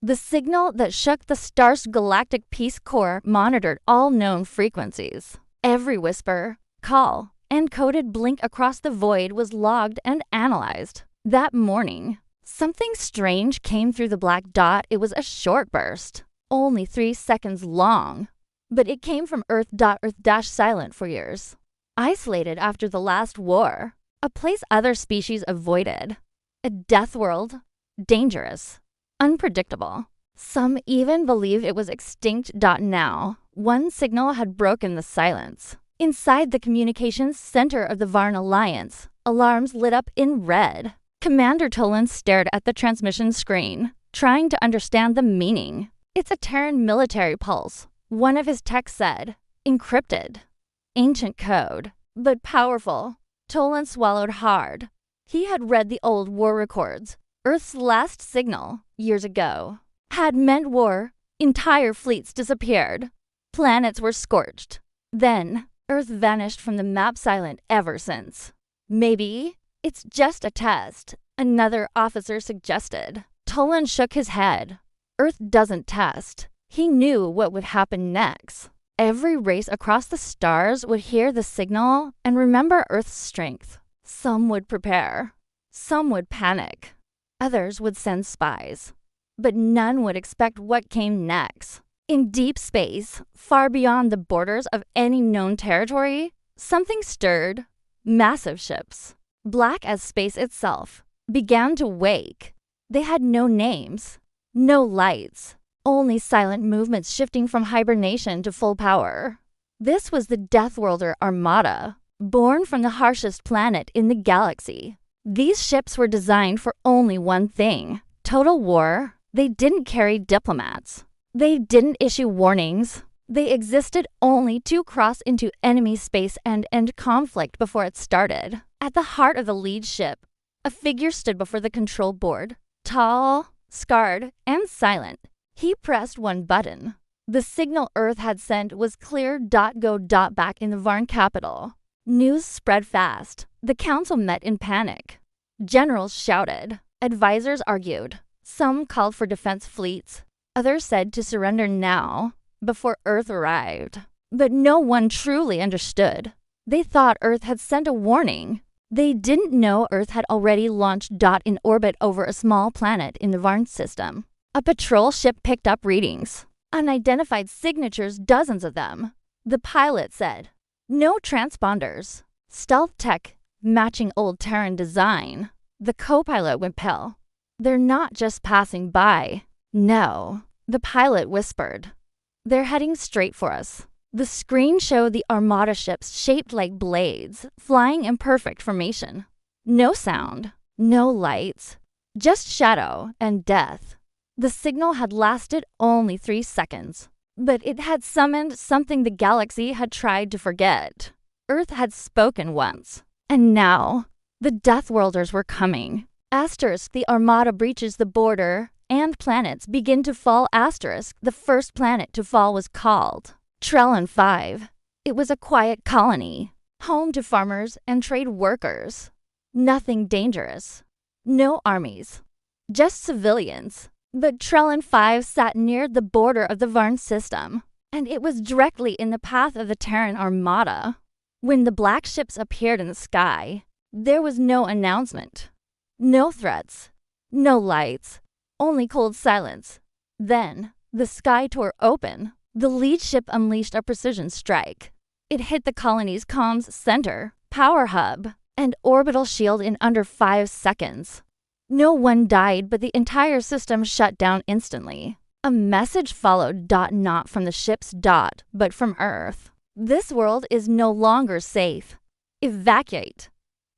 The signal that shook the star's Galactic Peace Corps monitored all known frequencies. Every whisper, call, and coded blink across the void was logged and analyzed. That morning, something strange came through the black dot. It was a short burst, only 3 seconds long, but it came from Earth. Silent for years. Isolated after the last war, a place other species avoided. A death world, dangerous, unpredictable. Some even believed it was extinct. Now, one signal had broken the silence. Inside the communications center of the Varn Alliance, alarms lit up in red. Commander Tolan stared at the transmission screen, trying to understand the meaning. It's a Terran military pulse, one of his techs said. Encrypted. Ancient code, but powerful. Tolan swallowed hard. He had read the old war records. Earth's last signal, years ago, had meant war. Entire fleets disappeared. Planets were scorched. Then, Earth vanished from the map, silent ever since. Maybe it's just a test, another officer suggested. Tolan shook his head. Earth doesn't test. He knew what would happen next. Every race across the stars would hear the signal and remember Earth's strength. Some would prepare. Some would panic. Others would send spies. But none would expect what came next. In deep space, far beyond the borders of any known territory, something stirred. Massive ships, black as space itself, began to wake. They had no names, no lights, only silent movements shifting from hibernation to full power. This was the Deathworlder Armada, born from the harshest planet in the galaxy. These ships were designed for only one thing: total war. They didn't carry diplomats. They didn't issue warnings. They existed only to cross into enemy space and end conflict before it started. At the heart of the lead ship, a figure stood before the control board, tall, scarred, and silent. He pressed one button. The signal Earth had sent was clear. Go. Back in the Varn capital. News spread fast. The council met in panic. Generals shouted. Advisors argued. Some called for defense fleets. Others said to surrender now, before Earth arrived. But no one truly understood. They thought Earth had sent a warning. They didn't know Earth had already launched in orbit over a small planet in the Varn system. A patrol ship picked up readings. Unidentified signatures, dozens of them. The pilot said, no transponders. Stealth tech matching old Terran design. The co-pilot went pale. They're not just passing by. No, the pilot whispered. They're heading straight for us. The screen showed the Armada ships shaped like blades, flying in perfect formation. No sound, no lights, just shadow and death. The signal had lasted only 3 seconds, but it had summoned something the galaxy had tried to forget. Earth had spoken once, and now the Deathworlders were coming. Asterisk, the Armada breaches the border, and planets begin to fall. Asterisk, the first planet to fall was called Trellin 5. It was a quiet colony, home to farmers and trade workers. Nothing dangerous. No armies. Just civilians. But Trellin 5 sat near the border of the Varn system, and it was directly in the path of the Terran Armada. When the black ships appeared in the sky, there was no announcement. No threats. No lights. Only cold silence. Then, the sky tore open. The lead ship unleashed a precision strike. It hit the colony's comms center, power hub, and orbital shield in under 5 seconds. No one died, but the entire system shut down instantly. A message followed. Not from the ship's but from Earth. This world is no longer safe. Evacuate.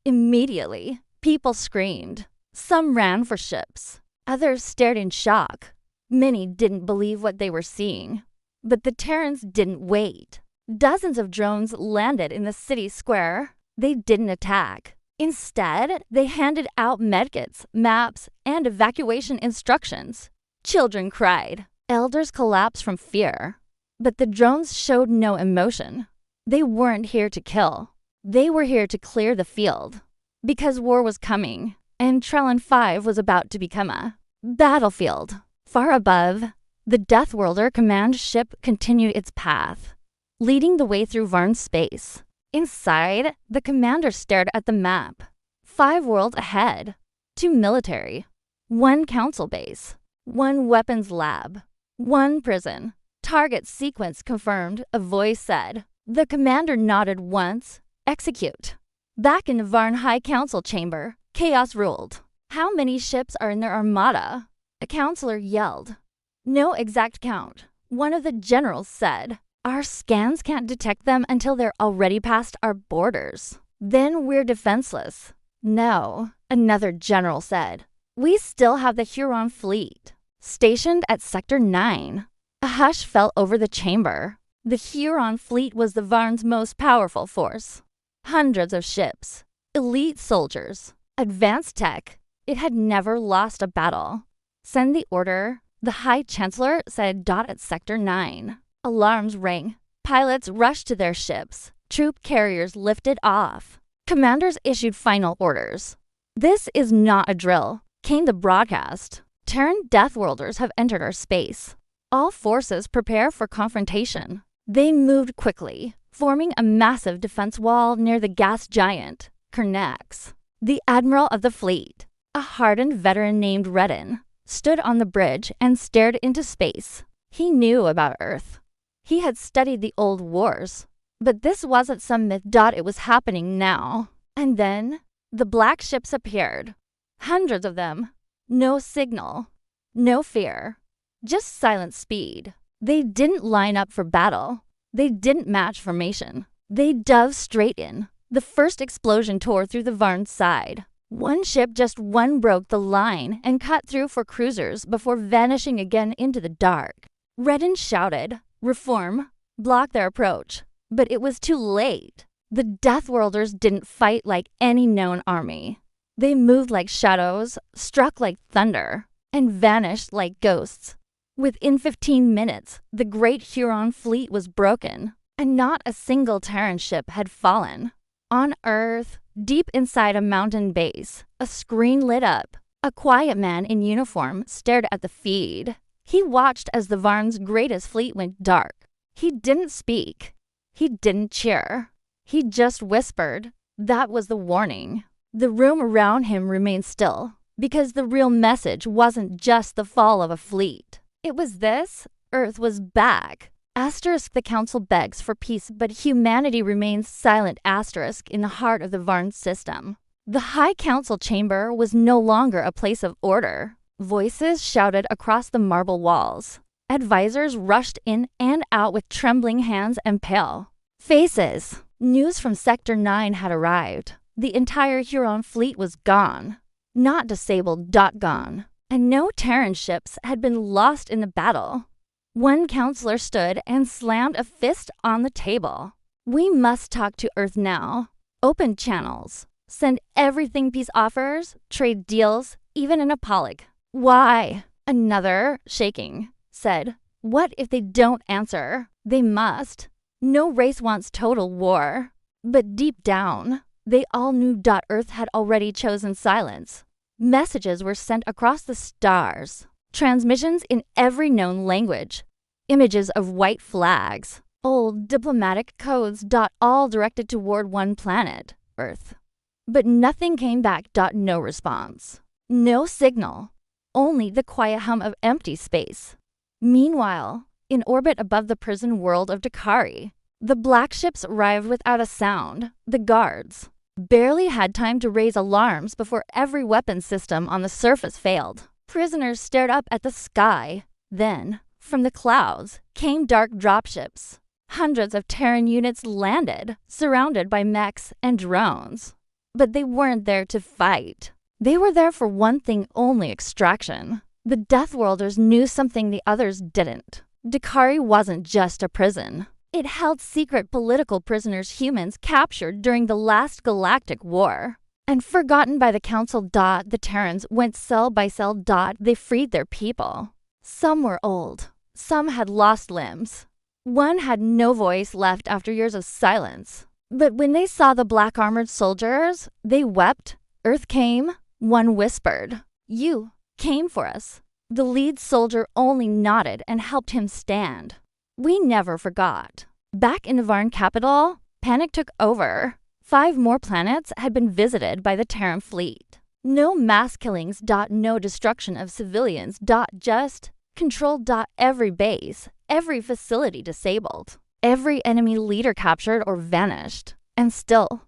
Immediately. People screamed. Some ran for ships. Others stared in shock. Many didn't believe what they were seeing. But the Terrans didn't wait. Dozens of drones landed in the city square. They didn't attack. Instead, they handed out medkits, maps, and evacuation instructions. Children cried. Elders collapsed from fear. But the drones showed no emotion. They weren't here to kill. They were here to clear the field. Because war was coming, and Trellin 5 was about to become a battlefield. Far above, the Deathworlder command ship continued its path, leading the way through Varn's space. Inside, the commander stared at the map. 5 worlds ahead. 2 military. 1 council base. 1 weapons lab. 1 prison. Target sequence confirmed, a voice said. The commander nodded once. Execute. Back in the Varn High Council chamber, chaos ruled. How many ships are in their armada? A counselor yelled. No exact count. One of the generals said. Our scans can't detect them until they're already past our borders. Then we're defenseless. No, another general said. We still have the Huron fleet, stationed at Sector 9. A hush fell over the chamber. The Huron fleet was the Varn's most powerful force. Hundreds of ships, elite soldiers, advanced tech. It had never lost a battle. Send the order, the High Chancellor said. At Sector 9. Alarms rang. Pilots rushed to their ships. Troop carriers lifted off. Commanders issued final orders. This is not a drill, came the broadcast. Terran Deathworlders have entered our space. All forces prepare for confrontation. They moved quickly, forming a massive defense wall near the gas giant, Kernax. The admiral of the fleet, a hardened veteran named Redden, stood on the bridge and stared into space. He knew about Earth. He had studied the old wars. But this wasn't some myth. It was happening now. And then, the black ships appeared. Hundreds of them. No signal. No fear. Just silent speed. They didn't line up for battle. They didn't match formation. They dove straight in. The first explosion tore through the Varn's side. One ship just broke the line and cut through for cruisers before vanishing again into the dark. Redden shouted, "Reform! Block their approach." But it was too late. The Deathworlders didn't fight like any known army. They moved like shadows, struck like thunder, and vanished like ghosts. Within 15 minutes, the great Huron fleet was broken, and not a single Terran ship had fallen. On Earth, deep inside a mountain base, a screen lit up. A quiet man in uniform stared at the feed. He watched as the Varn's greatest fleet went dark. He didn't speak. He didn't cheer. He just whispered. That was the warning. The room around him remained still, because the real message wasn't just the fall of a fleet. It was this: Earth was back. Asterisk, the council begs for peace, but humanity remains silent. Asterisk, in the heart of the Varn system. The High Council chamber was no longer a place of order. Voices shouted across the marble walls. Advisors rushed in and out with trembling hands and pale faces. News from Sector 9 had arrived. The entire Huron fleet was gone. Not disabled. Gone. And no Terran ships had been lost in the battle. One counselor stood and slammed a fist on the table. We must talk to Earth now. Open channels. Send everything peace offers, trade deals, even an apology. Why? Another, shaking, said. What if they don't answer? They must. No race wants total war. But deep down, they all knew. Earth had already chosen silence. Messages were sent across the stars. Transmissions in every known language. Images of white flags. Old diplomatic codes. All directed toward one planet, Earth. But nothing came back. No response. No signal. Only the quiet hum of empty space. Meanwhile, in orbit above the prison world of Dakari, the black ships arrived without a sound. The guards barely had time to raise alarms before every weapon system on the surface failed. Prisoners stared up at the sky. Then, from the clouds, came dark dropships. Hundreds of Terran units landed, surrounded by mechs and drones. But they weren't there to fight. They were there for one thing only: extraction. The Deathworlders knew something the others didn't. Dakari wasn't just a prison. It held secret political prisoners humans captured during the last Galactic War. And forgotten by the Council. The Terrans went cell by cell. They freed their people. Some were old. Some had lost limbs. One had no voice left after years of silence. But when they saw the black armored soldiers, they wept. Earth came. One whispered, "You came for us. The lead soldier only nodded and helped him stand. We never forgot. Back in the Varn capital, panic took over. 5 more planets had been visited by the Terran fleet. No mass killings. No destruction of civilians. Just control. Every base, every facility disabled. Every enemy leader captured or vanished. And still,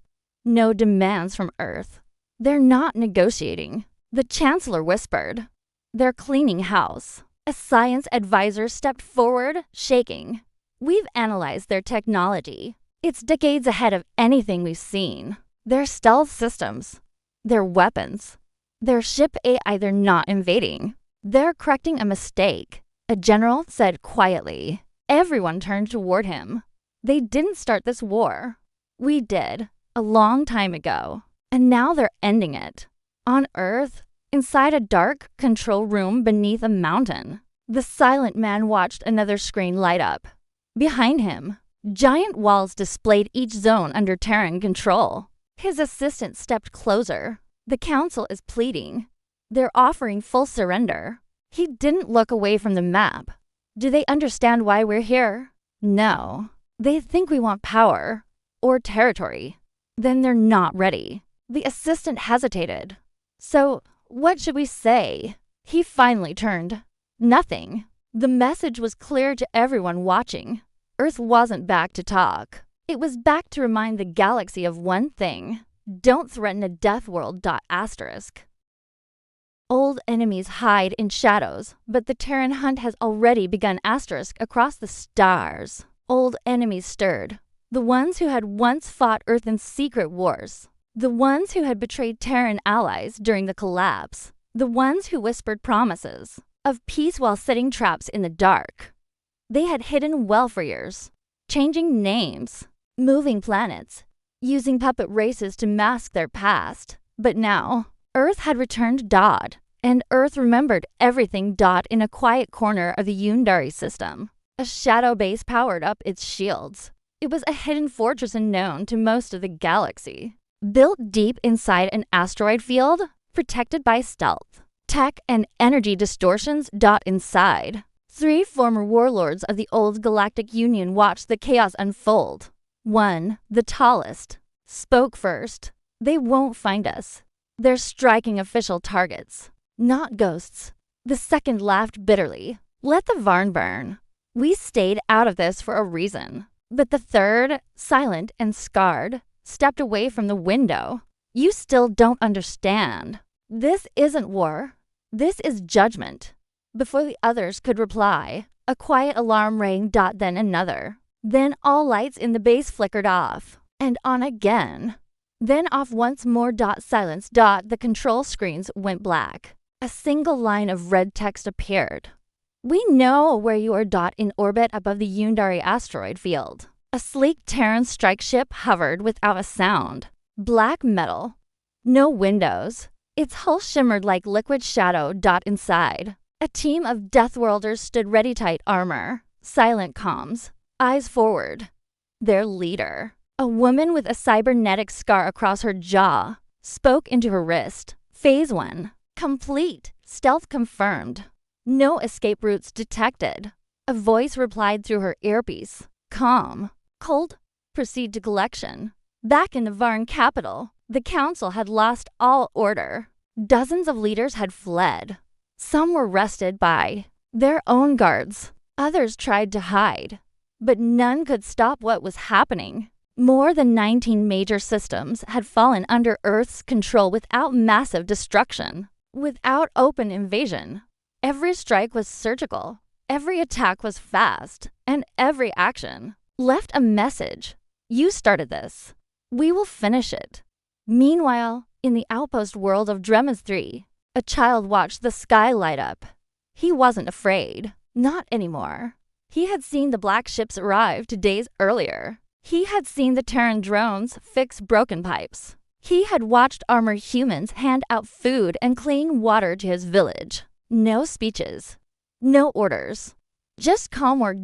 no demands from Earth. They're not negotiating. The Chancellor whispered. They're cleaning house. A science advisor stepped forward, shaking. We've analyzed their technology. It's decades ahead of anything we've seen. Their stealth systems, their weapons, their ship AI. They're not invading. They're correcting a mistake, a general said quietly. Everyone turned toward him. They didn't start this war. We did, a long time ago. And now they're ending it. On Earth, inside a dark control room beneath a mountain, the silent man watched another screen light up. Behind him, giant walls displayed each zone under Terran control. His assistant stepped closer. The council is pleading. They're offering full surrender. He didn't look away from the map. Do they understand why we're here? No. They think we want power or territory. Then they're not ready. The assistant hesitated. So, what should we say? He finally turned. Nothing. The message was clear to everyone watching. Earth wasn't back to talk. It was back to remind the galaxy of one thing. Don't threaten a Deathworld. Old enemies hide in shadows, but the Terran hunt has already begun. Across the stars. Old enemies stirred. The ones who had once fought Earth in secret wars. The ones who had betrayed Terran allies during the collapse. The ones who whispered promises of peace while setting traps in the dark. They had hidden well for years, changing names, moving planets, using puppet races to mask their past. But now, Earth had returned Dodd, and Earth remembered everything. In a quiet corner of the Yundari system, a shadow base powered up its shields. It was a hidden fortress unknown to most of the galaxy. Built deep inside an asteroid field, protected by stealth, tech, and energy distortions. Inside, 3 former warlords of the old Galactic Union watched the chaos unfold. One, the tallest, spoke first. They won't find us. They're striking official targets, not ghosts. The second laughed bitterly. Let the Varn burn. We stayed out of this for a reason. But the third, silent and scarred, stepped away from the window. You still don't understand. This isn't war. This is judgment. Before the others could reply, a quiet alarm rang. Then another. Then all lights in the base flickered off. And on again. Then off once more. Silence. The control screens went black. A single line of red text appeared. We know where you are. In orbit above the Yundari asteroid field. A sleek Terran strike ship hovered without a sound. Black metal. No windows. Its hull shimmered like liquid shadow. Inside, a team of Deathworlders stood ready. Tight armor. Silent comms. Eyes forward. Their leader, a woman with a cybernetic scar across her jaw, spoke into her wrist. Phase 1. Complete. Stealth confirmed. No escape routes detected. A voice replied through her earpiece. Calm. Cold. Proceed to collection. Back in the Varn capital, the council had lost all order. Dozens of leaders had fled. Some were arrested by their own guards. Others tried to hide. But none could stop what was happening. More than 19 major systems had fallen under Earth's control without massive destruction, without open invasion. Every strike was surgical, every attack was fast, and every action left a message. You started this. We will finish it. Meanwhile, in the outpost world of Dremas 3, a child watched the sky light up. He wasn't afraid. Not anymore. He had seen the black ships arrive 2 days earlier. He had seen the Terran drones fix broken pipes. He had watched armored humans hand out food and clean water to his village. No speeches. No orders. Just calm work.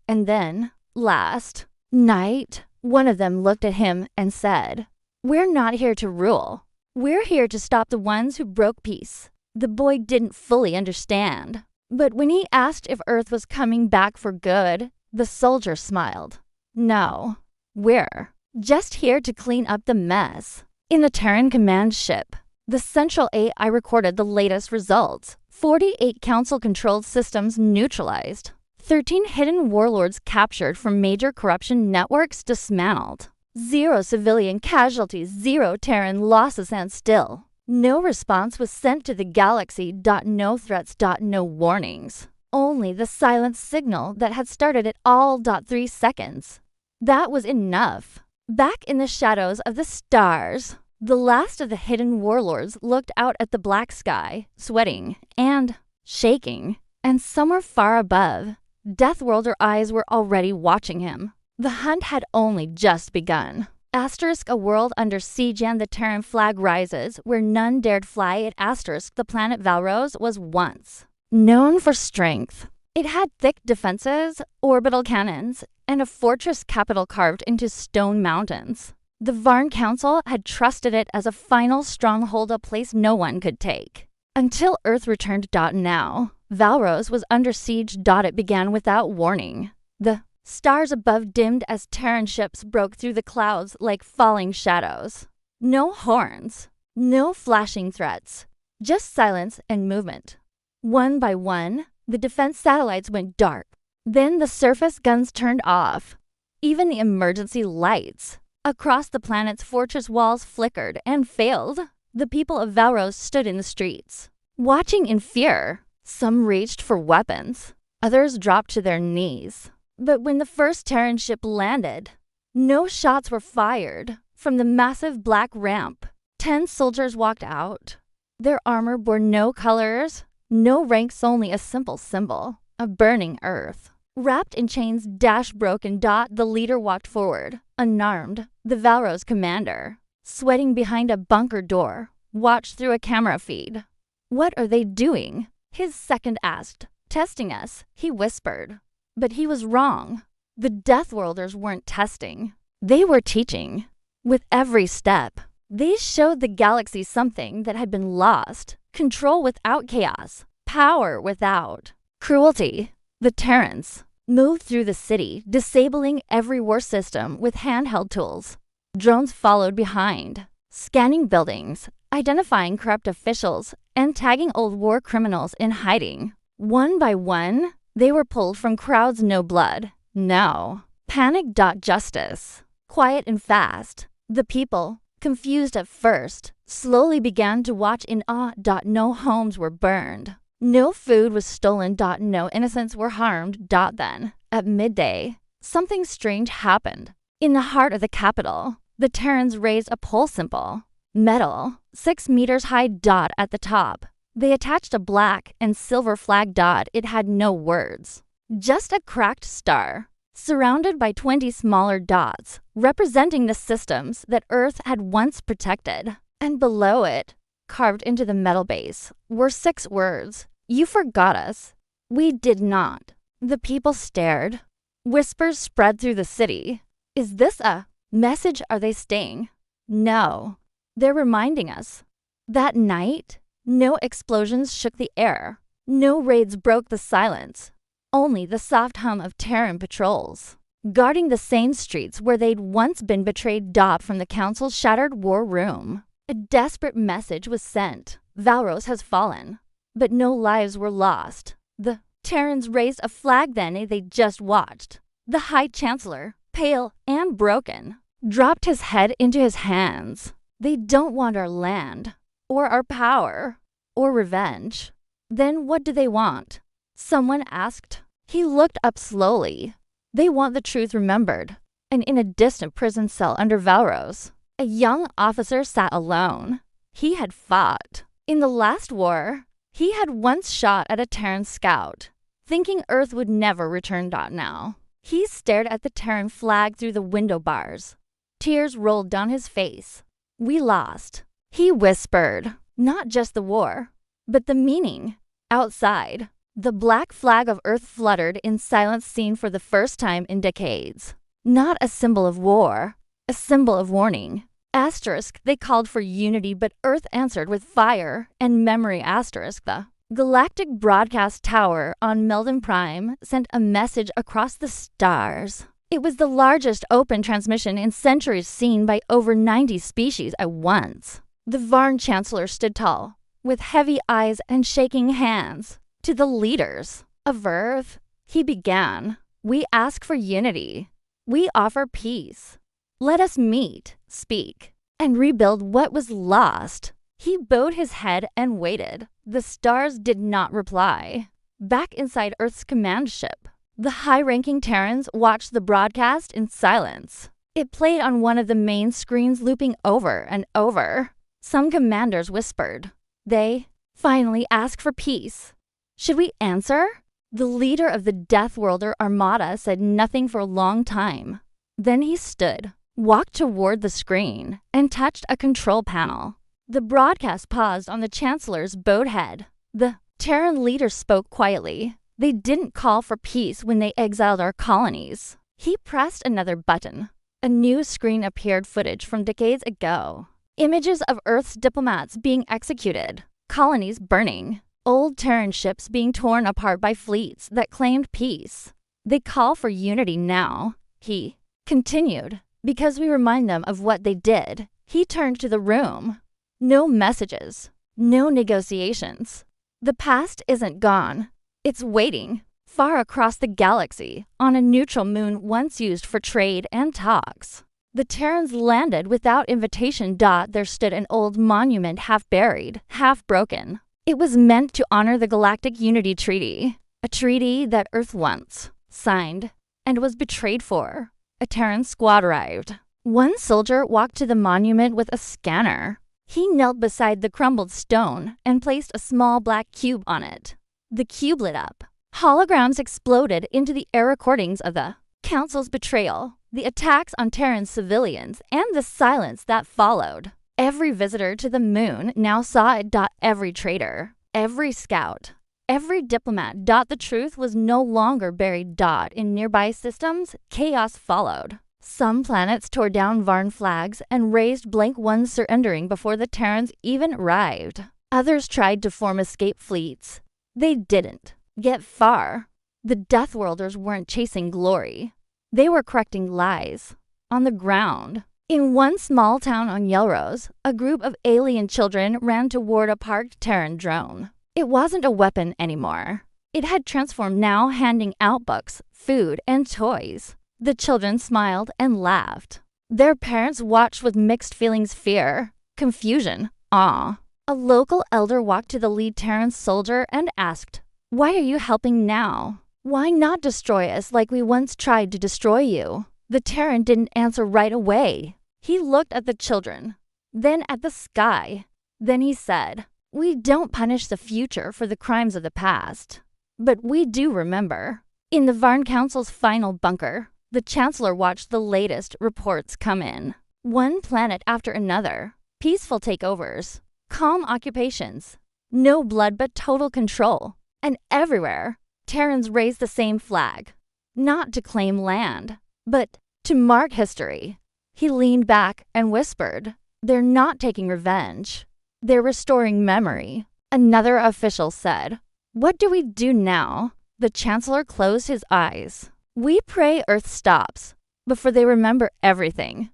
And then, last night, one of them looked at him and said, "We're not here to rule. We're here to stop the ones who broke peace. The boy didn't fully understand. But when he asked if Earth was coming back for good, the soldier smiled. No, we're just here to clean up the mess. In the Terran command ship, the central AI recorded the latest results. 48 council-controlled systems neutralized. 13 hidden warlords captured from major corruption networks dismantled. 0 civilian casualties, 0 Terran losses, and still no response was sent to the galaxy. No threats. No warnings. Only the silent signal that had started at all. 3 seconds. That was enough. Back in the shadows of the stars, the last of the hidden warlords looked out at the black sky, sweating and shaking. And somewhere far above, Deathworlder eyes were already watching him. The hunt had only just begun. Asterisk, a world under siege, and the Terran flag rises, where none dared fly at. Asterisk, the planet Valros was once known for strength. It had thick defenses, orbital cannons, and a fortress capital carved into stone mountains. The Varn Council had trusted it as a final stronghold, a place no one could take. Until Earth returned. Now, Valros was under siege. It began without warning. The stars above dimmed as Terran ships broke through the clouds like falling shadows. No horns, no flashing threats, just silence and movement. One by one, the defense satellites went dark. Then the surface guns turned off. Even the emergency lights across the planet's fortress walls flickered and failed. The people of Valros stood in the streets, watching in fear. Some reached for weapons. Others dropped to their knees. But when the first Terran ship landed, no shots were fired. From the massive black ramp, 10 soldiers walked out. Their armor bore no colors, no ranks, only a simple symbol, a burning Earth. Wrapped in chains, broken. The leader walked forward, unarmed. The Valros commander, sweating behind a bunker door, watched through a camera feed. What are they doing? His second asked. Testing us, he whispered. But he was wrong. The Deathworlders weren't testing. They were teaching. With every step, they showed the galaxy something that had been lost. Control without chaos. Power without cruelty. The Terrans moved through the city, disabling every war system with handheld tools. Drones followed behind, scanning buildings, identifying corrupt officials, and tagging old war criminals in hiding. One by one, they were pulled from crowds. No blood. No panic. Justice. Quiet and fast. The people, confused at first, slowly began to watch in awe. No homes were burned. No food was stolen. No innocents were harmed. Then, at midday, something strange happened. In the heart of the capital, the Terrans raised a pole symbol. Metal, 6 meters high. At the top, they attached a black and silver flag. It had no words, just a cracked star, surrounded by 20 smaller dots, representing the systems that Earth had once protected. And below it, carved into the metal base, were 6 words. You forgot us. We did not. The people stared. Whispers spread through the city. Is this a message? Are they staying? No. They're reminding us. That night, no explosions shook the air. No raids broke the silence. Only the soft hum of Terran patrols, guarding the same streets where they'd once been betrayed. From the Council's shattered war room, a desperate message was sent. Valros has fallen, but no lives were lost. The Terrans raised a flag. Then they just watched. The High Chancellor, pale and broken, dropped his head into his hands. They don't want our land, or our power, or revenge. Then what do they want? Someone asked. He looked up slowly. They want the truth remembered. And in a distant prison cell under Valros, a young officer sat alone. He had fought. In the last war, he had once shot at a Terran scout, thinking Earth would never return. Now, he stared at the Terran flag through the window bars. Tears rolled down his face. We lost, he whispered. Not just the war, but the meaning. Outside, the black flag of Earth fluttered in silence, seen for the first time in decades. Not a symbol of war, a symbol of warning. Asterisk, they called for unity, but Earth answered with fire and memory. Asterisk, the Galactic Broadcast Tower on Meldon Prime sent a message across the stars. It was the largest open transmission in centuries, seen by over 90 species at once. The Varn Chancellor stood tall, with heavy eyes and shaking hands. To the leaders of Earth, he began, "We ask for unity. We offer peace. Let us meet, speak, and rebuild what was lost." He bowed his head and waited. The stars did not reply. Back inside Earth's command ship, the high-ranking Terrans watched the broadcast in silence. It played on one of the main screens, looping over and over. Some commanders whispered. They finally asked for peace. Should we answer? The leader of the Deathworlder Armada said nothing for a long time. Then he stood, walked toward the screen, and touched a control panel. The broadcast paused on the Chancellor's bowed head. The Terran leader spoke quietly. They didn't call for peace when they exiled our colonies. He pressed another button. A new screen appeared, footage from decades ago. Images of Earth's diplomats being executed, colonies burning, old Terran ships being torn apart by fleets that claimed peace. They call for unity now, he continued, because we remind them of what they did. He turned to the room. No messages, no negotiations. The past isn't gone. It's waiting, far across the galaxy, on a neutral moon once used for trade and talks. The Terrans landed without invitation. There stood an old monument, half buried, half broken. It was meant to honor the Galactic Unity Treaty, a treaty that Earth once signed and was betrayed for. A Terran squad arrived. One soldier walked to the monument with a scanner. He knelt beside the crumbled stone and placed a small black cube on it. The cube lit up. Holograms exploded into the air, recordings of the Council's betrayal, the attacks on Terran civilians, and the silence that followed. Every visitor to the moon now saw it. Every traitor, every scout, every diplomat. The truth was no longer buried. In nearby systems, chaos followed. Some planets tore down Varn flags and raised blank ones, surrendering before the Terrans even arrived. Others tried to form escape fleets. They didn't get far. The Deathworlders weren't chasing glory. They were correcting lies. On the ground, in one small town on Yelrose, a group of alien children ran toward a parked Terran drone. It wasn't a weapon anymore. It had transformed, now handing out books, food, and toys. The children smiled and laughed. Their parents watched with mixed feelings: fear, confusion, awe. A local elder walked to the lead Terran soldier and asked, "Why are you helping now? Why not destroy us like we once tried to destroy you?" The Terran didn't answer right away. He looked at the children, then at the sky. Then he said, "We don't punish the future for the crimes of the past, but we do remember." In the Varn Council's final bunker, the Chancellor watched the latest reports come in. One planet after another. Peaceful takeovers. Calm occupations. No blood but total control. And everywhere, Terrans raised the same flag. Not to claim land, but to mark history. He leaned back and whispered, "They're not taking revenge. They're restoring memory." Another official said, "What do we do now?" The Chancellor closed his eyes. "We pray Earth stops before they remember everything."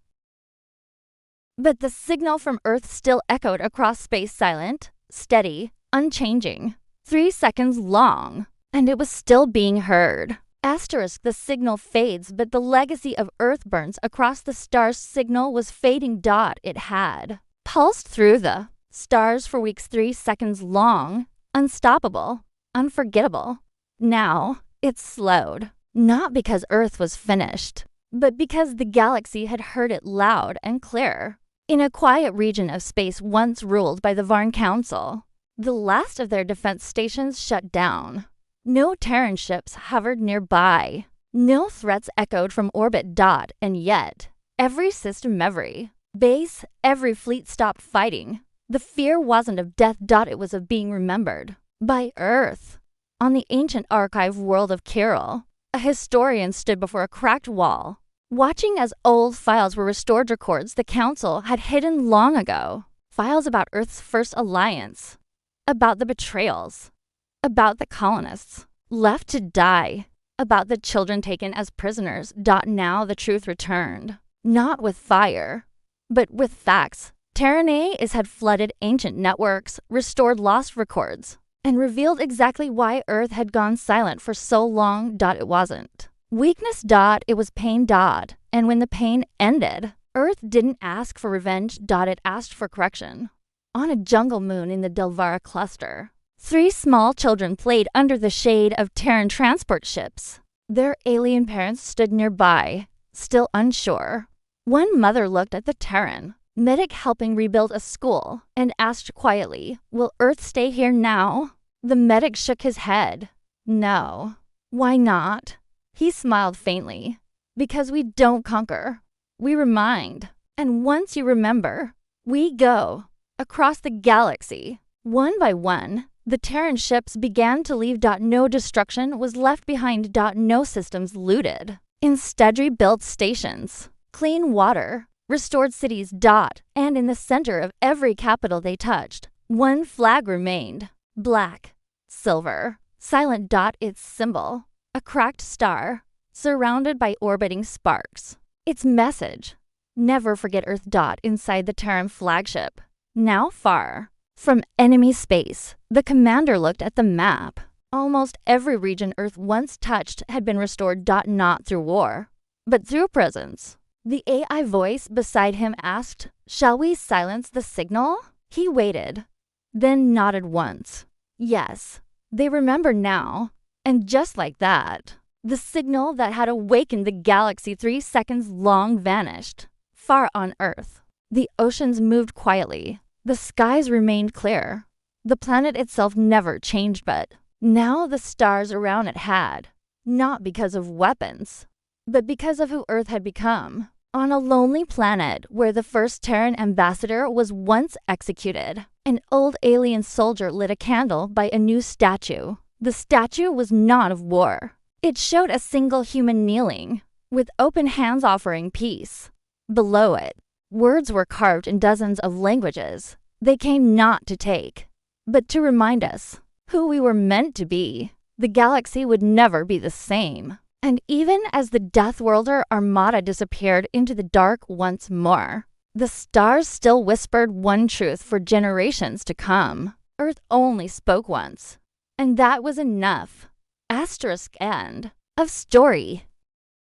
But the signal from Earth still echoed across space, silent, steady, unchanging. 3 seconds long, and it was still being heard. Asterisk, the signal fades, but the legacy of Earth burns across the stars. Signal was fading. It had pulsed through the stars for weeks. 3 seconds long, unstoppable, unforgettable. Now, it slowed. Not because Earth was finished, but because the galaxy had heard it loud and clear. In a quiet region of space once ruled by the Varn Council, the last of their defense stations shut down. No Terran ships hovered nearby. No threats echoed from orbit. And yet, every system, every base, every fleet stopped fighting. The fear wasn't of death. It was of being remembered by Earth. On the ancient archive world of Kirill, a historian stood before a cracked wall. watching as old files were restored, records the Council had hidden long ago. Files about Earth's first alliance, about the betrayals, about the colonists left to die, about the children taken as prisoners. Now the truth returned, not with fire, but with facts. Terranea had flooded ancient networks, restored lost records, and revealed exactly why Earth had gone silent for so long. It wasn't weakness. It was pain. And when the pain ended, Earth didn't ask for revenge. It asked for correction. On a jungle moon in the Delvara cluster, 3 small children played under the shade of Terran transport ships. Their alien parents stood nearby, still unsure. One mother looked at the Terran medic helping rebuild a school and asked quietly, "Will Earth stay here now?" The medic shook his head. "No." "Why not?" He smiled faintly. "Because we don't conquer. We remind. And once you remember, we go across the galaxy." One by one, the Terran ships began to leave. No destruction was left behind. No systems looted. Instead, rebuilt stations, clean water, restored cities. And in the center of every capital they touched, one flag remained. Black, silver, silent. Its symbol, a cracked star, surrounded by orbiting sparks. Its message, never forget Earth. Inside the Terran flagship, now far from enemy space, the commander looked at the map. Almost every region Earth once touched had been restored. Not through war, but through presence. The AI voice beside him asked, "Shall we silence the signal?" He waited, then nodded once. Yes, they remember now. And just like that, the signal that had awakened the galaxy 3 seconds long vanished. Far on Earth, the oceans moved quietly. The skies remained clear. The planet itself never changed, but now the stars around it had, not because of weapons, but because of who Earth had become. On a lonely planet where the first Terran ambassador was once executed, an old alien soldier lit a candle by a new statue. The statue was not of war. It showed a single human kneeling, with open hands offering peace. Below it, words were carved in dozens of languages. They came not to take, but to remind us who we were meant to be. The galaxy would never be the same. And even as the Deathworlder Armada disappeared into the dark once more, the stars still whispered one truth for generations to come. Earth only spoke once, and that was enough. Asterisk end of story.